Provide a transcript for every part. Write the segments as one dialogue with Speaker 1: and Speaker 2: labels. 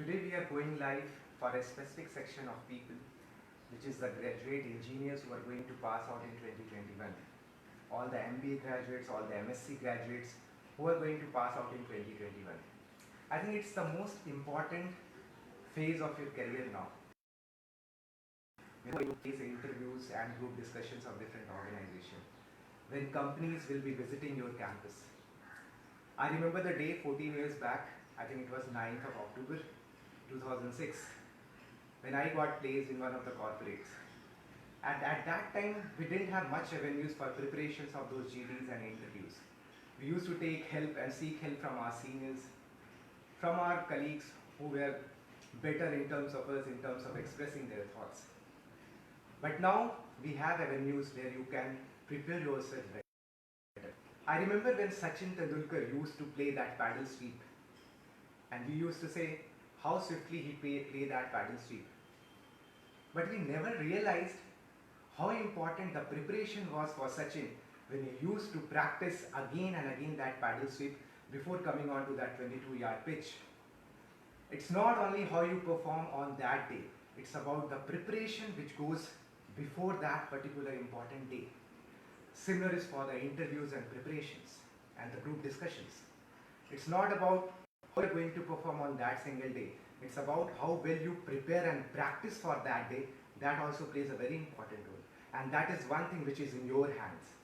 Speaker 1: Today we are going live for a specific section of people, which is the graduate engineers who are going to pass out in 2021. All the MBA graduates, all the MSc graduates who are going to pass out in 2021. I think it's the most important phase of your career now. When you face interviews and group discussions of different organizations, when companies will be visiting your campus. I remember the day 14 years back, I think it was 9th of October 2006, when I got placed in one of the corporates. And at that time, we didn't have much avenues for preparations of those GDs and interviews. We used to take help and seek help from our seniors, from our colleagues who were better in terms of us, in terms of expressing their thoughts. But now we have avenues where you can prepare yourself better. I remember when Sachin Tendulkar used to play that paddle sweep, and we used to say how swiftly he played that paddle sweep. But we never realized how important the preparation was for Sachin when he used to practice again and again that paddle sweep before coming on to that 22-yard pitch. It's not only how you perform on that day, it's about the preparation which goes before that particular important day. Similar is for the interviews and preparations and the group discussions. It's not about how you're going to perform on that single day. It's about how well you prepare and practice for that day. That also plays a very important role. And that is one thing which is in your hands.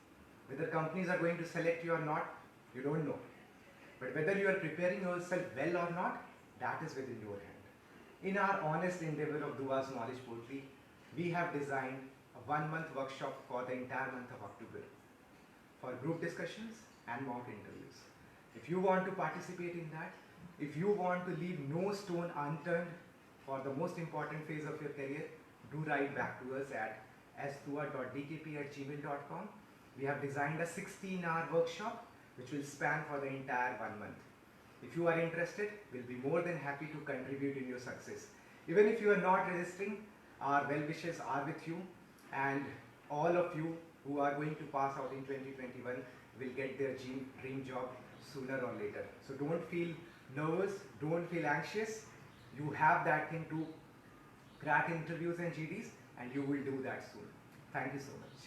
Speaker 1: Whether companies are going to select you or not, you don't know. But whether you are preparing yourself well or not, that is within your hand. In our honest endeavor of Dua's Knowledge Poetry, we have designed a 1-month workshop for the entire month of October for group discussions and mock interviews. If you want to participate in that, if you want to leave no stone unturned for the most important phase of your career, do write back to us at sdua.dkp@gmail.com. We have designed a 16-hour workshop which will span for the entire 1 month. If you are interested, we'll be more than happy to contribute in your success. Even if you are not registering, our well wishes are with you, and all of you who are going to pass out in 2021 will get their dream job sooner or later. So don't feel nervous, don't feel anxious. You have that thing to crack interviews and GDs, and you will do that soon. Thank you so much.